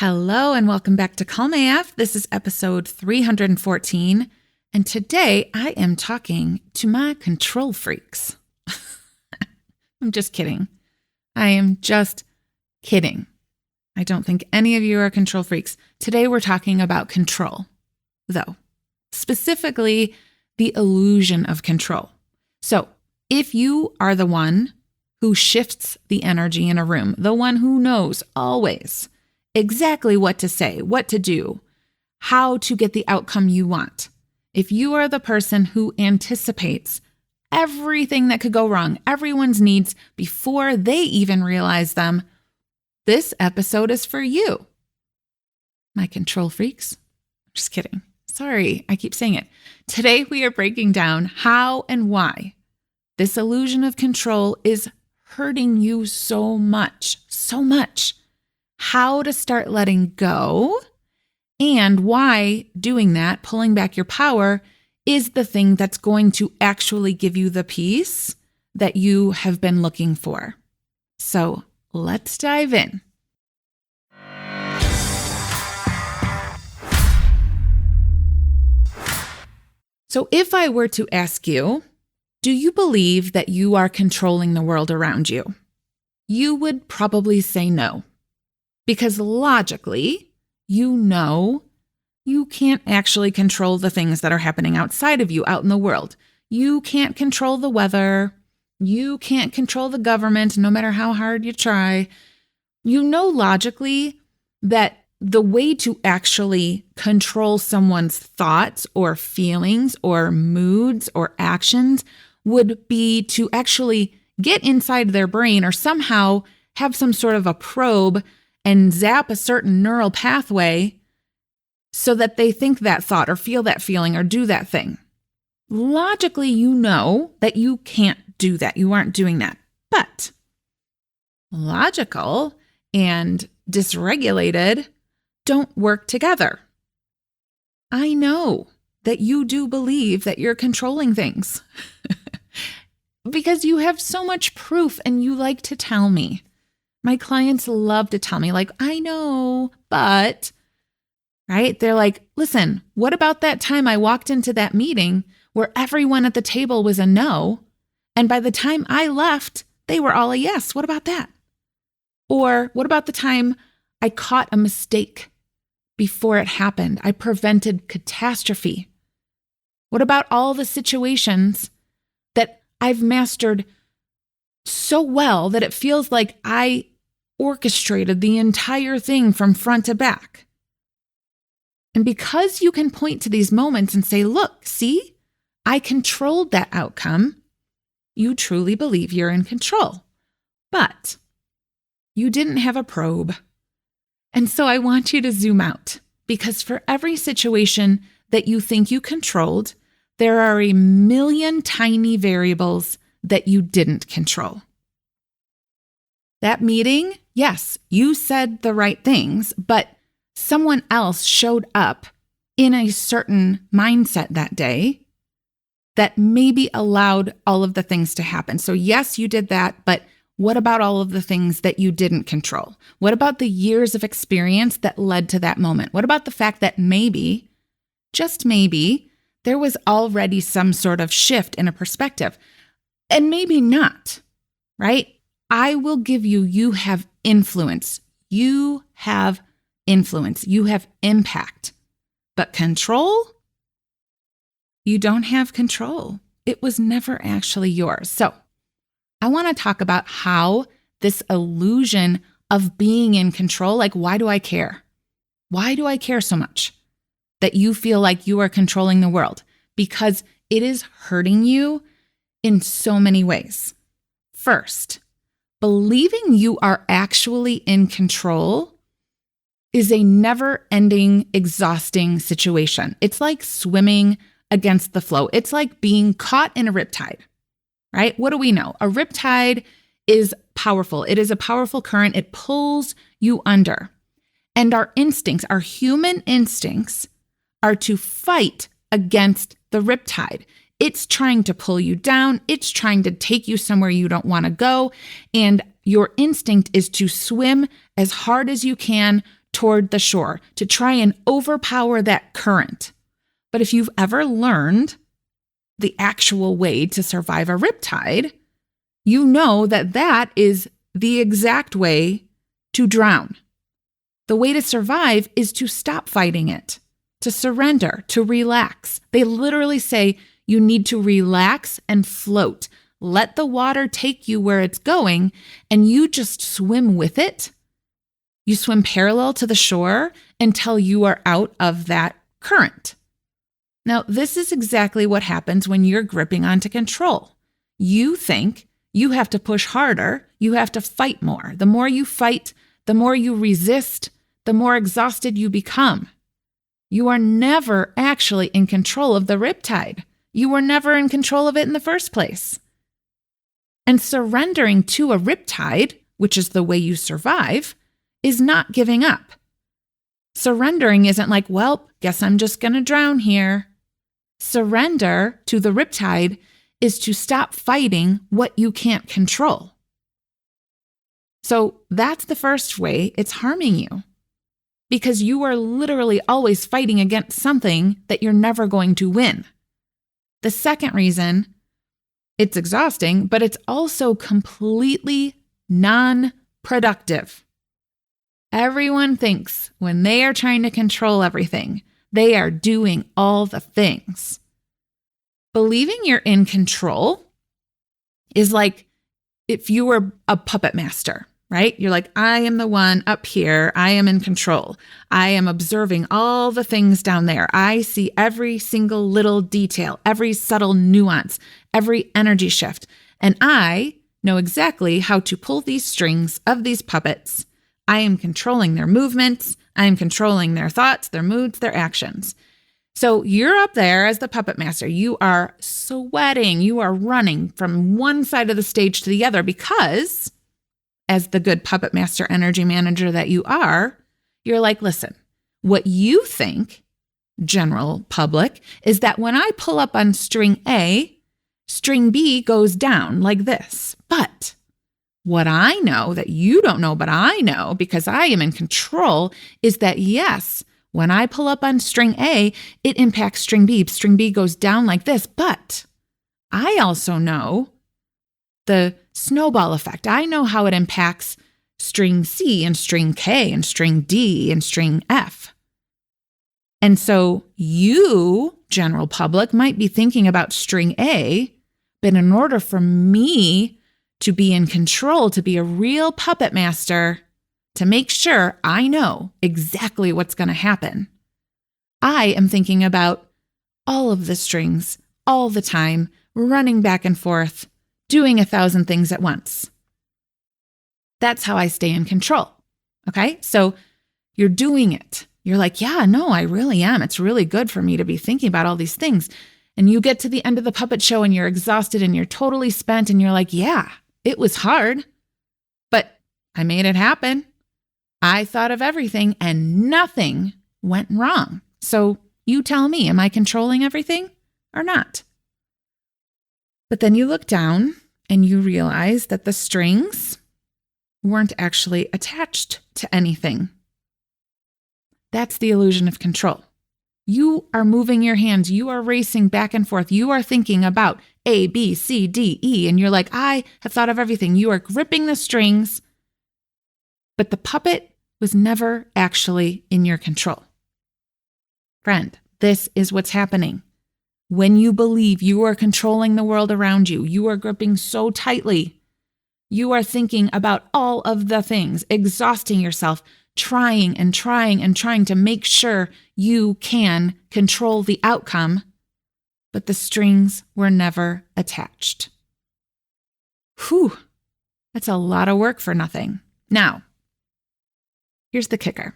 Hello and welcome back to Calm AF. This is episode 314, and today I am talking to my control freaks. I'm just kidding. I am just kidding. I don't think any of you are control freaks. Today we're talking about control, though, specifically the illusion of control. So if you are the one who shifts the energy in a room, the one who knows always exactly what to say, what to do, how to get the outcome you want. If you are the person who anticipates everything that could go wrong, everyone's needs before they even realize them, this episode is for you. My control freaks. Just kidding. Sorry, I keep saying it. Today we are breaking down how and why this illusion of control is hurting you so much, how to start letting go, and why doing that, pulling back your power, is the thing that's going to actually give you the peace that you have been looking for. So let's dive in. So if I were to ask you, do you believe that you are controlling the world around you? You would probably say no. Because logically, you know you can't actually control the things that are happening outside of you out in the world. You can't control the weather. You can't control the government, no matter how hard you try. You know logically that the way to actually control someone's thoughts or feelings or moods or actions would be to actually get inside their brain or somehow have some sort of a probe and zap a certain neural pathway so that they think that thought or feel that feeling or do that thing. Logically, you know that you can't do that. You aren't doing that. But logical and dysregulated don't work together. I know that you do believe that you're controlling things because you have so much proof and you like to tell me. My clients love to tell me, like, I know, but, right? They're like, listen, what about that time I walked into that meeting where everyone at the table was a no, and by the time I left, they were all a yes. What about that? Or what about the time I caught a mistake before it happened? I prevented catastrophe. What about all the situations that I've mastered so well that it feels like I orchestrated the entire thing from front to back? And because you can point to these moments and say, look, see, I controlled that outcome, you truly believe you're in control. But you didn't have a probe. And so I want you to zoom out, because for every situation that you think you controlled, there are a million tiny variables that you didn't control. That meeting, yes, you said the right things, but someone else showed up in a certain mindset that day that maybe allowed all of the things to happen. So yes, you did that, but what about all of the things that you didn't control? What about the years of experience that led to that moment? What about the fact that maybe, just maybe, there was already some sort of shift in a perspective? And maybe not, right? I will give you have influence. You have influence. You have impact. But control? You don't have control. It was never actually yours. So I want to talk about how this illusion of being in control, like, why do I care? Why do I care so much that you feel like you are controlling the world? Because it is hurting you in so many ways. First, believing you are actually in control is a never-ending, exhausting situation. It's like swimming against the flow. It's like being caught in a riptide, right? What do we know? A riptide is powerful. It is a powerful current. It pulls you under. And our instincts, our human instincts, are to fight against the riptide. It's trying to pull you down. It's trying to take you somewhere you don't want to go. And your instinct is to swim as hard as you can toward the shore to try and overpower that current. But if you've ever learned the actual way to survive a riptide, you know that that is the exact way to drown. The way to survive is to stop fighting it, to surrender, to relax. They literally say you need to relax and float. Let the water take you where it's going, and you just swim with it. You swim parallel to the shore until you are out of that current. Now, this is exactly what happens when you're gripping onto control. You think you have to push harder, you have to fight more. The more you fight, the more you resist, the more exhausted you become. You are never actually in control of the riptide. You were never in control of it in the first place. And surrendering to a riptide, which is the way you survive, is not giving up. Surrendering isn't like, well, guess I'm just going to drown here. Surrender to the riptide is to stop fighting what you can't control. So that's the first way it's harming you, because you are literally always fighting against something that you're never going to win. The second reason, it's exhausting, but it's also completely non-productive. Everyone thinks when they are trying to control everything, they are doing all the things. Believing you're in control is like if you were a puppet master, right? You're like, I am the one up here. I am in control. I am observing all the things down there. I see every single little detail, every subtle nuance, every energy shift. And I know exactly how to pull these strings of these puppets. I am controlling their movements. I am controlling their thoughts, their moods, their actions. So you're up there as the puppet master. You are sweating. You are running from one side of the stage to the other because, as the good puppet master energy manager that you are, you're like, listen, what you think, general public, is that when I pull up on string A, string B goes down like this. But what I know that you don't know, but I know because I am in control, is that yes, when I pull up on string A, it impacts string B. String B goes down like this. But I also know the snowball effect. I know how it impacts string C and string K and string D and string F. And so you, general public, might be thinking about string A, but in order for me to be in control, to be a real puppet master, to make sure I know exactly what's going to happen, I am thinking about all of the strings all the time, running back and forth, doing 1,000 things at once. That's how I stay in control. Okay? So you're doing it. You're like, yeah, no, I really am. It's really good for me to be thinking about all these things. And you get to the end of the puppet show and you're exhausted and you're totally spent and you're like, yeah, it was hard, but I made it happen. I thought of everything and nothing went wrong. So you tell me, am I controlling everything or not? But then you look down and you realize that the strings weren't actually attached to anything. That's the illusion of control. You are moving your hands. You are racing back and forth. You are thinking about A, B, C, D, E, and you're like, I have thought of everything. You are gripping the strings, but the puppet was never actually in your control. Friend, this is what's happening. When you believe you are controlling the world around you, you are gripping so tightly. You are thinking about all of the things, exhausting yourself, trying to make sure you can control the outcome, but the strings were never attached. Whew, that's a lot of work for nothing. Now, here's the kicker.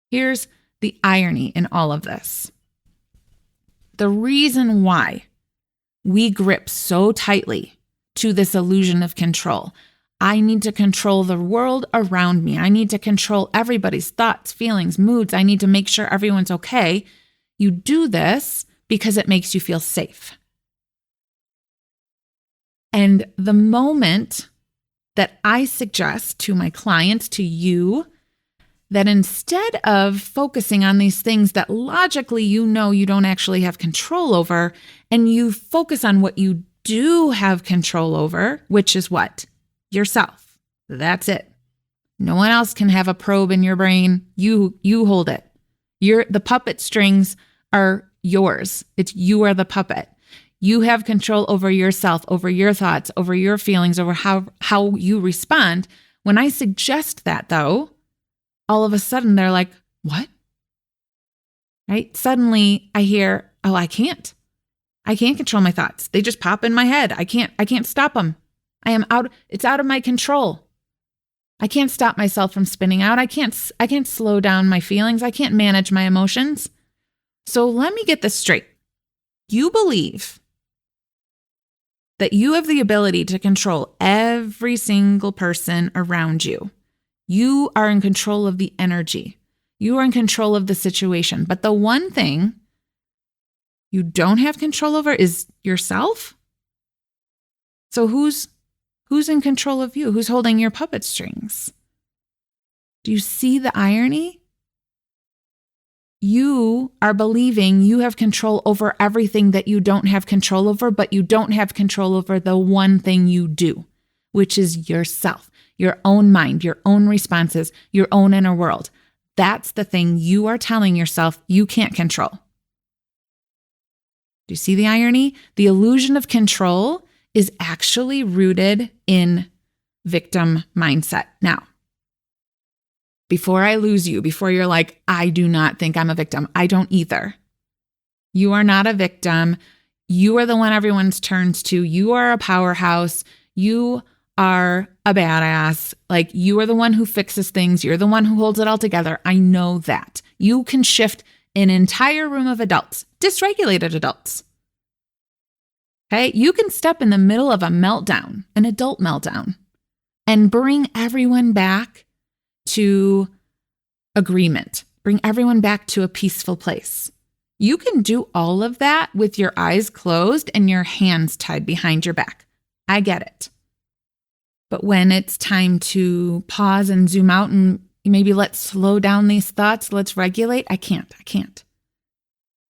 Here's the irony in all of this. The reason why we grip so tightly to this illusion of control, I need to control the world around me. I need to control everybody's thoughts, feelings, moods. I need to make sure everyone's okay. You do this because it makes you feel safe. And the moment that I suggest to my clients, to you, that instead of focusing on these things that logically you know you don't actually have control over, and you focus on what you do have control over, which is what? Yourself. That's it. No one else can have a probe in your brain. You hold it. The puppet strings are yours. You are the puppet. You have control over yourself, over your thoughts, over your feelings, over how you respond. When I suggest that, though, all of a sudden they're like, what? Right? Suddenly I hear, oh, I can't control my thoughts. They just pop in my head. I can't stop them. It's out of my control. I can't stop myself from spinning out. I can't slow down my feelings. I can't manage my emotions. So let me get this straight. You believe that you have the ability to control every single person around you. You are in control of the energy. You are in control of the situation. But the one thing you don't have control over is yourself. So who's in control of you? Who's holding your puppet strings? Do you see the irony? You are believing you have control over everything that you don't have control over, but you don't have control over the one thing you do, which is yourself, your own mind, your own responses, your own inner world. That's the thing you are telling yourself you can't control. Do you see the irony? The illusion of control is actually rooted in victim mindset. Now, before I lose you, before you're like, I do not think I'm a victim. I don't either. You are not a victim. You are the one everyone's turns to. You are a powerhouse. You are a badass. Like, you are the one who fixes things. You're the one who holds it all together. I know that. You can shift an entire room of adults, dysregulated adults. Okay? You can step in the middle of a meltdown, an adult meltdown, and bring everyone back to agreement, bring everyone back to a peaceful place. You can do all of that with your eyes closed and your hands tied behind your back. I get it. But when it's time to pause and zoom out and maybe let's slow down these thoughts, let's regulate, I can't.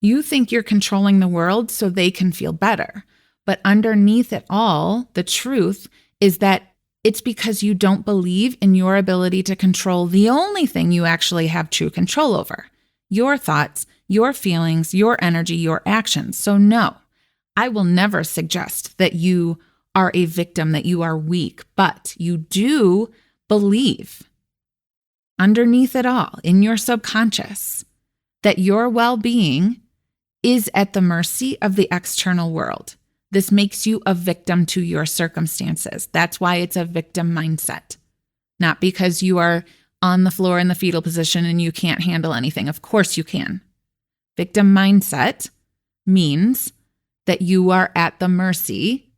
You think you're controlling the world so they can feel better. But underneath it all, the truth is that it's because you don't believe in your ability to control the only thing you actually have true control over: your thoughts, your feelings, your energy, your actions. So no, I will never suggest that you are a victim, that you are weak, but you do believe underneath it all, in your subconscious, that your well-being is at the mercy of the external world. This makes you a victim to your circumstances. That's why it's a victim mindset. Not because you are on the floor in the fetal position and you can't handle anything. Of course you can. Victim mindset means that you are at the mercy.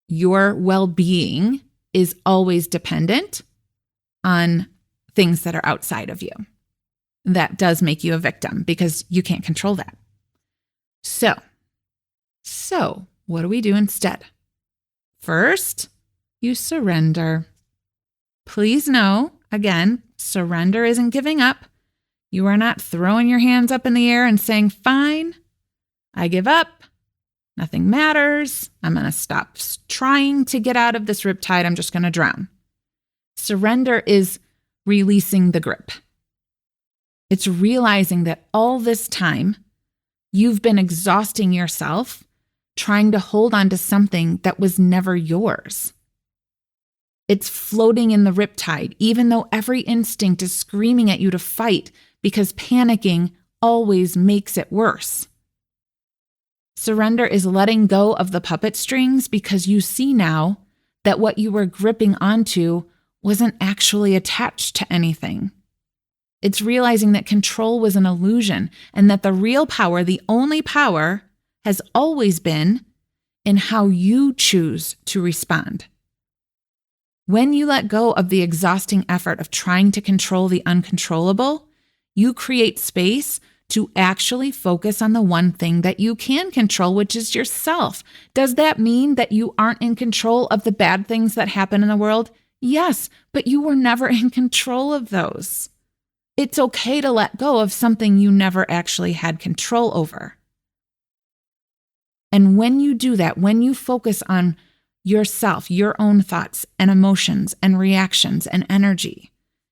Your well-being is always dependent on things that are outside of you. That does make you a victim because you can't control that. So, what do we do instead? First, you surrender. Please know, again, surrender isn't giving up. You are not throwing your hands up in the air and saying, fine, I give up. Nothing matters. I'm going to stop trying to get out of this riptide. I'm just going to drown. Surrender is releasing the grip. It's realizing that all this time you've been exhausting yourself trying to hold on to something that was never yours. It's floating in the riptide, even though every instinct is screaming at you to fight, because panicking always makes it worse. Surrender is letting go of the puppet strings because you see now that what you were gripping onto wasn't actually attached to anything. It's realizing that control was an illusion and that the real power, the only power, has always been in how you choose to respond. When you let go of the exhausting effort of trying to control the uncontrollable, you create space to actually focus on the one thing that you can control, which is yourself. Does that mean that you aren't in control of the bad things that happen in the world? Yes, but you were never in control of those. It's okay to let go of something you never actually had control over. And when you do that, when you focus on yourself, your own thoughts and emotions and reactions and energy,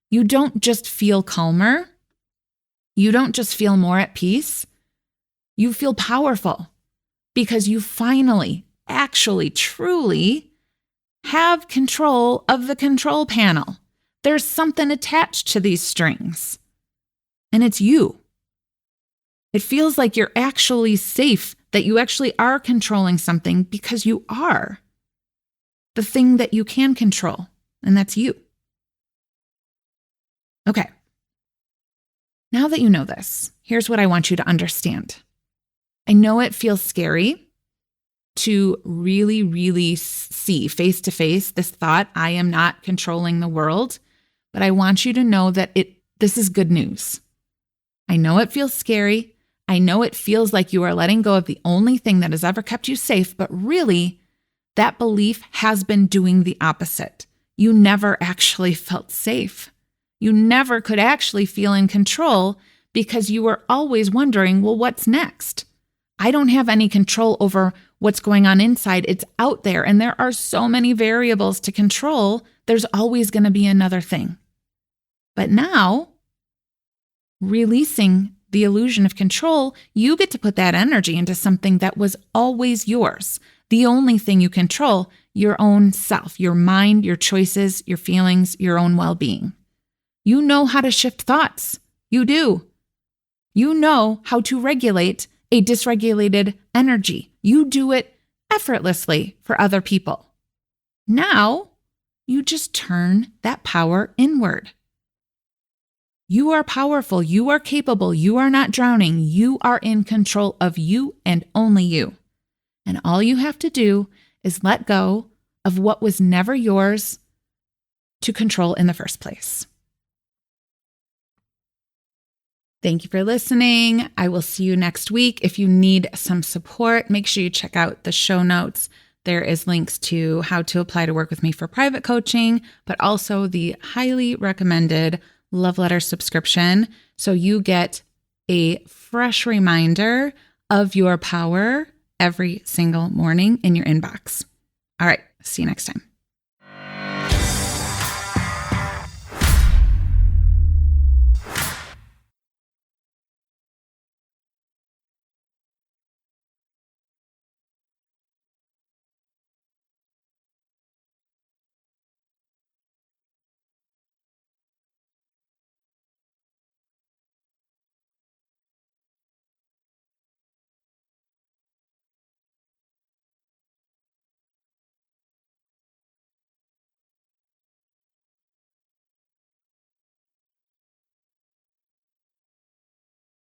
you don't just feel calmer. You don't just feel more at peace. You feel powerful because you finally, actually, truly have control of the control panel. There's something attached to these strings, and it's you. It feels like you're actually safe, that you actually are controlling something because you are the thing that you can control, and that's you. Okay. Now that you know this, here's what I want you to understand. I know it feels scary to really, really see face to face this thought, I am not controlling the world, but I want you to know that this is good news. I know it feels scary. I know it feels like you are letting go of the only thing that has ever kept you safe, but really, that belief has been doing the opposite. You never actually felt safe. You never could actually feel in control because you were always wondering, well, what's next? I don't have any control over what's going on inside. It's out there, and there are so many variables to control. There's always going to be another thing. But now, releasing the illusion of control, you get to put that energy into something that was always yours. The only thing you control, your own self, your mind, your choices, your feelings, your own well-being. You know how to shift thoughts. You do. You know how to regulate a dysregulated energy. You do it effortlessly for other people. Now, you just turn that power inward. You are powerful. You are capable. You are not drowning. You are in control of you and only you. And all you have to do is let go of what was never yours to control in the first place. Thank you for listening. I will see you next week. If you need some support, make sure you check out the show notes. There is links to how to apply to work with me for private coaching, but also the highly recommended Love Letter subscription. So you get a fresh reminder of your power every single morning in your inbox. All right. See you next time.